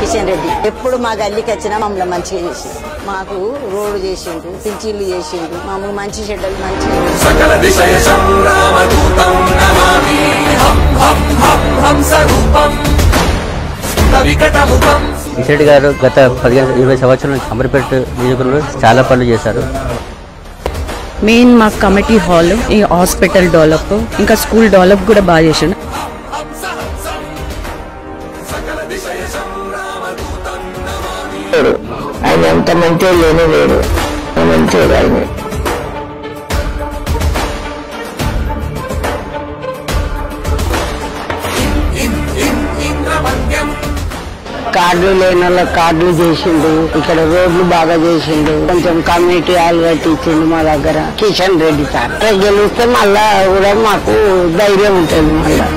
కిషన్ రెడ్డి ఎప్పుడు మా గల్లీకి వచ్చినా మమ్మల్ని మంచిగా చేసిండు. మాకు రోడ్డు చేసిండు, పింఛీళ్ళు చేసిండు, మమ్మల్ని మంచి చెడ్డలు మంచిగా. కిషన్ రెడ్డి గారు గత 15-20 సంవత్సరాల నుంచి అమర్పేట నియోజకవర్గంలో చాలా పనులు చేశారు. మెయిన్ మా కమిటీ హాల్, ఈ హాస్పిటల్ డెవలప్, ఇంకా స్కూల్ డెవలప్ కూడా బాగా చేసిండు. ఆయన ఎంత మంచి లేని వేరు మంచిగా కార్డులు లేని వాళ్ళకి కార్డులు చేసిండు. ఇక్కడ రోడ్లు బాగా చేసిండు. కొంచెం కమ్యూనిటీ హాల్ కట్టించిండు మా దగ్గర కిషన్ రెడ్డి సార్. గెలిస్తే మళ్ళా కూడా మాకు ధైర్యం ఉంటుంది. మళ్ళా